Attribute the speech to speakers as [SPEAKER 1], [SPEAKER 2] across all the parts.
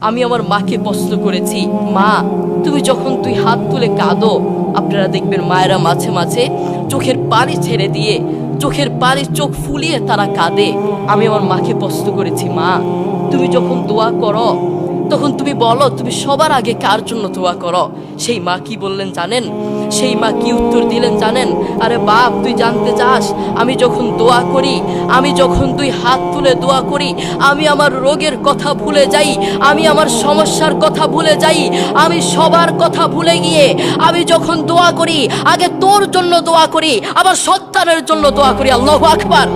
[SPEAKER 1] আমি আমার মাকে প্রশ্ন করেছি, মা তুমি যখন তুই হাত তুলে কাঁদো, আপনারা দেখবেন মায়েরা মাঝে মাঝে চোখের পানি ছেড়ে দিয়ে চোখের পানি চোখ ফুলিয়ে তারা কাঁদে। আমি আমার মাকে প্রশ্ন করেছি, মা তুমি যখন দোয়া করো তখন তুমি বলো তুমি সবার আগে কার জন্য দোয়া করো? সেই মা কি বললেন জানেন? সেই মা কি উত্তর দিলেন জানেন? আরে বাপ, তুই জানতে চাস আমি যখন দোয়া করি, আমি যখন তুই হাত তুলে দোয়া করি, আমি আমার রোগের কথা ভুলে যাই, আমি আমার সমস্যার কথা ভুলে যাই, আমি সবার কথা ভুলে গিয়ে আমি যখন দোয়া করি আগে তোর জন্য দোয়া করি, আমার সন্তানের জন্য দোয়া করি। আল্লাহু আকবার।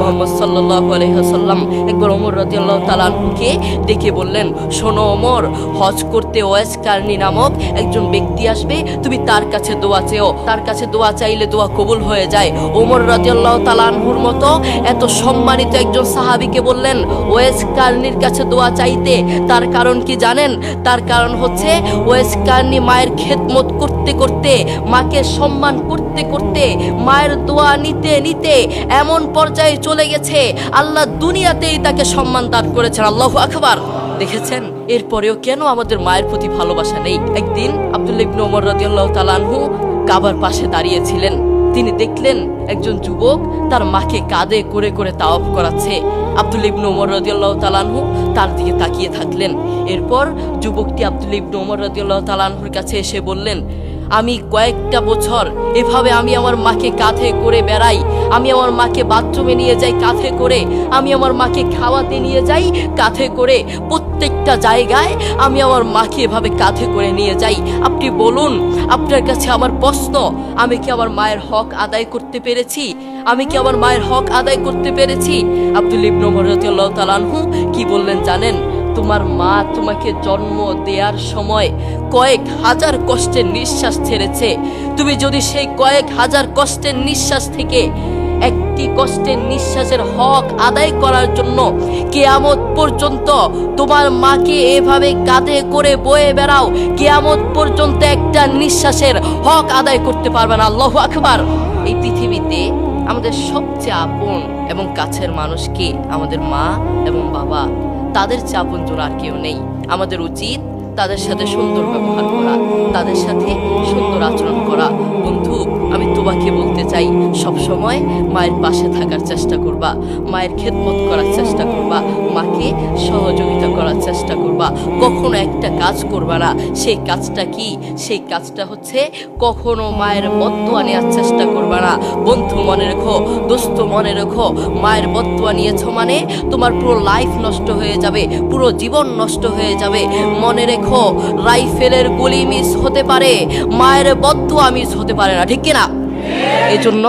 [SPEAKER 1] মুহাম্মদ সাল্লাল্লাহু আলাইহি ওয়াসাল্লাম একবার ওমর রাদিয়াল্লাহু তাআলা আনহুকে ডেকে বললেন, শোনো ওমর, হজ করতে ওয়াইস কারনী নামক একজন ব্যক্তি আসবে, তুমি তার কাছে দোয়া চেও, তার কাছে দোয়া চাইলে দোয়া কবুল হয়ে যায়। ওমর রাদিয়াল্লাহু তাআলা আনহুর মতো এত সম্মানিত একজন সাহাবীকে বললেন ওয়াইস কারনীর কাছে দোয়া চাইতে। তার কারণ কি জানেন? তার কারণ হচ্ছে ওয়াইস কারনী মায়ের খেদমত করতে করতে, মাকে সম্মান করতে করতে, মায়ের দোয়া নিতে নিতে এমন পর্যায়ে চলে গেছে আল্লাহ দুনিয়াতেই তাকে সম্মান দান করেছেন। আল্লাহু আকবার। দেখেছেন, এরপরেও কেন আমাদের মায়ের প্রতি ভালোবাসা নেই? একদিন আব্দুল্লাহ ইবনে ওমর রাদিয়াল্লাহু তাআলা আনহু কাবার পাশে দাঁড়িয়েছিলেন। তিনি দেখলেন একজন যুবক তার মাকে কাঁধে করে করে তাওয়াফ করাচ্ছে। আব্দুল্লাহ ইবনে ওমর রাদিয়াল্লাহু তাআলা আনহু তার দিকে তাকিয়ে থাকলেন। এরপর যুবকটি আব্দুল্লাহ ইবনে ওমর রাদিয়াল্লাহু তাআলা আনহুর কাছে এসে বললেন, আমি কয়েকটা বছর এভাবে আমি আমার মাকে কাঁধে করে বেড়াই, আমি আমার মাকে বাথরুমে নিয়ে যাই কাঁধে করে, আমি আমার মাকে খাওয়াতে নিয়ে যাই কাঁধে করে, প্রত্যেকটা জায়গায় আমি আমার মাকে এভাবে কাঁধে করে নিয়ে যাই। আপনি বলুন, আপনার কাছে আমার প্রশ্ন, আমি কি আমার মায়ের হক আদায় করতে পেরেছি? আমি কি আমার মায়ের হক আদায় করতে পেরেছি? আব্দুল্লাহ ইবনে ওমর রাদিয়াল্লাহু তাআলা আনহু কি বললেন জানেন? তোমার মা তোমাকে জন্ম দেওয়ার সময় কয়েক হাজার কষ্টের নিঃশ্বাস ছেড়েছে। তুমি যদি সেই কয়েক হাজার কষ্টের নিঃশ্বাস থেকে একটি কষ্টের নিঃশ্বাসের হক আদায় করার জন্য কিয়ামত পর্যন্ত তোমার মাকে এভাবে কাঁধে করে বয়ে বেড়াও, কিয়ামত পর্যন্ত একটা নিঃশ্বাসের হক আদায় করতে পারবে না। আল্লাহু আকবার। এই পৃথিবীতে আমাদের সবচেয়ে আপন এবং কাছের মানুষ কে? আমাদের মা এবং বাবা। তাদের চেয়ে আপন জোর আর কেউ নেই। আমাদের উচিত তাদের সাথে সুন্দর ব্যবহার করা, তাদের সাথে সুন্দর আচরণ করা। বন্ধু, আমি তোমাকে বলতে চাই, সবসময় মায়ের পাশে থাকার চেষ্টা করবা, মায়ের খেদমত করার চেষ্টা করবা, মাকে সহযোগিতা করার চেষ্টা করবা। কখনো একটা কাজ করবা না। সেই কাজটা কি? সেই কাজটা হচ্ছে কখনো মায়ের বদদোয়া নেওয়ার চেষ্টা করবা না। বন্ধু মনে রেখো, দোস্ত মনে রেখো, মায়ের বদদোয়া নিয়েছো মানে তোমার পুরো লাইফ নষ্ট হয়ে যাবে, পুরো জীবন নষ্ট হয়ে যাবে। মনে রেখো, রাইফেলের গুলি মিস হতে পারে, মায়ের বদদোয়া মিস হতে পারে না, ঠিক কিনা? এই জন্য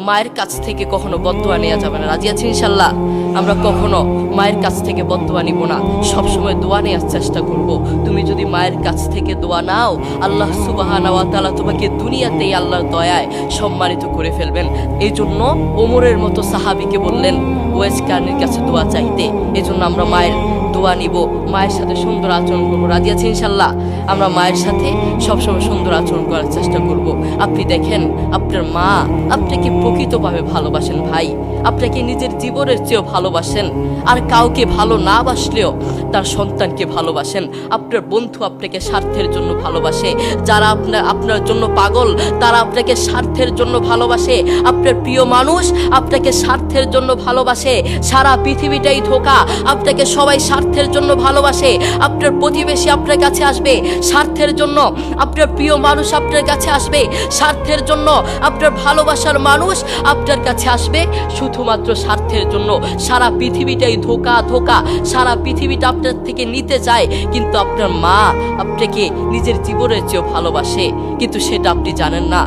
[SPEAKER 1] মায়ের কাছ থেকে কখনো বদদোয়া নেওয়া যাবে না। রাজি আছি ইনশাল্লাহ? আমরা কখনো মায়ের কাছ থেকে বদদোয়া নিব না, সবসময় দোয়া নেওয়ার চেষ্টা করব। তুমি যদি মায়ের কাছ থেকে দোয়া নাও, আল্লাহ সুবহানাহু ওয়া তাআলা তোমাকে দুনিয়াতেই আল্লাহর দয়ায় সম্মানিত করে ফেলবেন। এই জন্য ওমরের মতো সাহাবীকে বললেন ওয়াইস কারনীর কাছে দোয়া চাইতে। এই জন্য আমরা মায়ের দোয়া নিব, মায়ের সাথে সুন্দর আচরণ করবো। রাজি আছি ইনশাল্লাহ? আমরা মায়ের সাথে সবসময় সুন্দর আচরণ করার চেষ্টা করব। আপনি দেখেন, আপনার মা আপনাকে প্রকৃতভাবে ভালোবাসেন ভাই, আপনাকে নিজের জীবনের চেয়েও ভালোবাসেন। আর কাউকে ভালো না বাসলেও তার সন্তানকে ভালোবাসেন। আপনার বন্ধু আপনাকে স্বার্থের জন্য ভালোবাসে, যারা আপনার জন্য পাগল তারা আপনাকে স্বার্থের জন্য ভালোবাসে। আপনার প্রিয় মানুষ আপনাকে স্বার্থের জন্য ভালোবাসে। সারা পৃথিবীটাই ধোঁকা, আপনাকে সবাই স্বার্থের জন্য ভালোবাসে। আপনার প্রতিবেশী আপনার কাছে আসবে স্বার্থের জন্য, আপনার প্রিয় মানুষ আপনার কাছে আসবে স্বার্থের জন্য, আপনার ভালোবাসার মানুষ আপনার কাছে আসবে শুধুমাত্র স্বার্থের জন্য। সারা পৃথিবীটাই ধোঁকা ধোঁকা, সারা পৃথিবীটা আপনার থেকে নিতে চায়, কিন্তু আপনার মা আপনাকে নিজের জীবনের চেয়েও ভালোবাসে, কিন্তু সেটা আপনি জানেন না।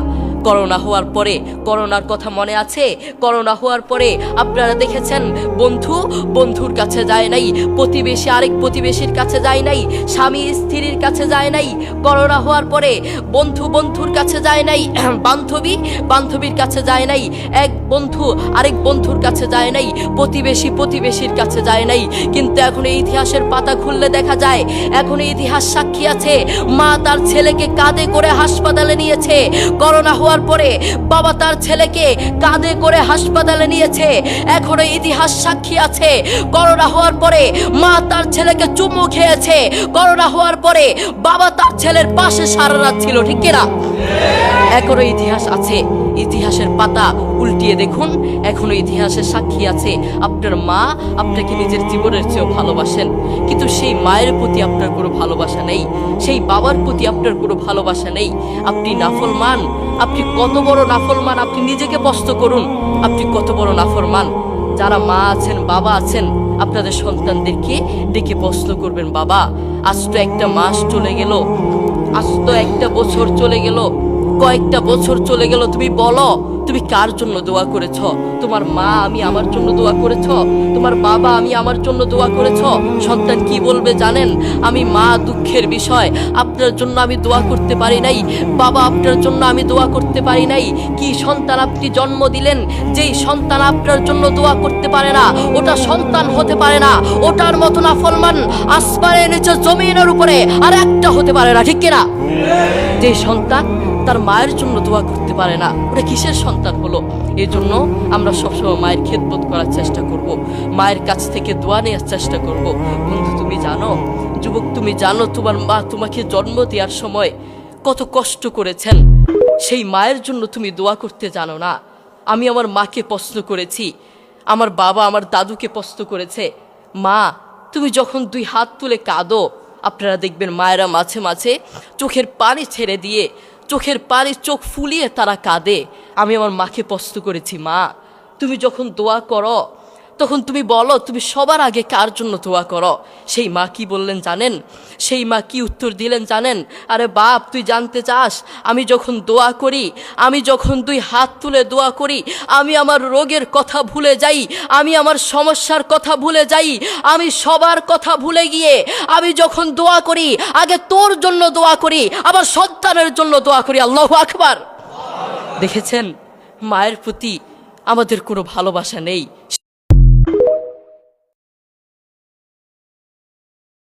[SPEAKER 1] করোনা হওয়ার পরে, করোনার কথা মনে আছে? করোনা হওয়ার পরে আপনারা দেখেছেন বন্ধুর কাছে যায় নাই, প্রতিবেশী আরেক প্রতিবেশীর কাছে যায় নাই, স্বামী স্ত্রীর কাছে যায় নাই। করোনা হওয়ার পরে বন্ধুর কাছে যায় নাই, বান্ধবীর কাছে যায় নাই, এক বন্ধু আরেক বন্ধুর কাছে যায় নাই, প্রতিবেশীর কাছে যায় নাই। কিন্তু এখন এই ইতিহাসের পাতা খুললে দেখা যায়, এখন এই ইতিহাস সাক্ষী আছে, মা তার ছেলেকে কাঁধে করে হাসপাতালে নিয়েছে। করোনা হওয়ার পরে বাবা তার ছেলেকে কাঁধে করে হাসপাতালে নিয়েছে। এখনো ইতিহাস সাক্ষী আছে, করোনা হওয়ার পরে মা তার ছেলেকে চুমু খেয়েছে। করোনা হওয়ার পরে বাবা তার ছেলের পাশে সারা রাত ছিল, ঠিক কিনা? এখনো ইতিহাস আছে, ইতিহাসের পাতা উল্টিয়ে দেখুন, এখনো ইতিহাসের সাক্ষী আছে। আপনার মা আপনাকে নিজের জীবনের চেয়েও ভালোবাসেন, কিন্তু সেই মায়ের প্রতি আপনার কোনো ভালোবাসা নেই, সেই বাবার প্রতি আপনার কোনো ভালোবাসা নেই। আপনি নাফরমান, আপনি কত বড় নাফরমান, আপনি নিজেকে প্রশ্ন করুন, আপনি কত বড় নাফরমান। যারা মা আছেন, বাবা আছেন, আপনাদের সন্তানদেরকে ডেকে প্রশ্ন করবেন, বাবা আজ তো একটা মাস চলে গেল, আজ তো একটা বছর চলে গেল, কয়েকটা বছর চলে গেল, তুমি বলো তুমি কার জন্য দোয়া করেছ? তোমার মা আমি আমার জন্য দোয়া করেছ? তোমার বাবা আমি আমার জন্য দোয়া করেছ? সন্তান কি বলবে জানেন? আমি মা, দুঃখের বিষয়, আপনার জন্য আমি দোয়া করতে পারি নাই, বাবা আপনার জন্য আমি দোয়া করতে পারি নাই। কি সন্তান আপনি জন্ম দিলেন, যেই সন্তান আপনার জন্য দোয়া করতে পারে না, ওটা সন্তান হতে পারে না। ওটার মতো নাফরমান আসমানের নিচে জমিনের উপরে আর একটা হতে পারে না, ঠিক কিনা? যে সন্তান তার মায়ের জন্য দোয়া করতে পারে না, ওটা কিসের সন্তান হলো? এই জন্য আমরা সবসময় মায়ের খেদমত করার চেষ্টা করব, মায়ের কাছ থেকে দোয়া নেওয়ার চেষ্টা করব। বন্ধু তুমি জানো, যুবক তুমি জানো, তোমার মা তোমাকে জন্ম দেওয়ার সময় কত কষ্ট করেছেন, সেই মায়ের জন্য তুমি দোয়া করতে জানো না। আমি আমার মাকে প্রশ্ন করেছি, আমার বাবা আমার দাদুকে প্রশ্ন করেছে, মা তুমি যখন দুই হাত তুলে কাঁদো, আপনারা দেখবেন মায়েরা মাঝে মাঝে চোখের পানি ছেড়ে দিয়ে, চোখের পানি চোখ ফুলিয়ে তারা কাঁদে। আমি আমার মাকে প্রশ্ন করেছি, মা তুমি যখন দোয়া করো তখন তুমি বলো তুমি সবার আগে কার জন্য দোয়া করো? সেই মা কি বললেন জানেন? সেই মা কি উত্তর দিলেন জানেন? আরে বাপ তুই জানতে চাস, আমি যখন দোয়া করি, আমি যখন দুই হাত তুলে দোয়া করি, আমি আমার রোগের কথা ভুলে যাই, আমি আমার সমস্যার কথা ভুলে যাই, আমি সবার কথা ভুলে গিয়ে আমি যখন দোয়া করি আগে তোর জন্য দোয়া করি, আমার সন্তানের জন্য দোয়া করি। আল্লাহু আকবার। দেখেছেন, মায়ের প্রতি আমাদের কোনো ভালোবাসা নেই।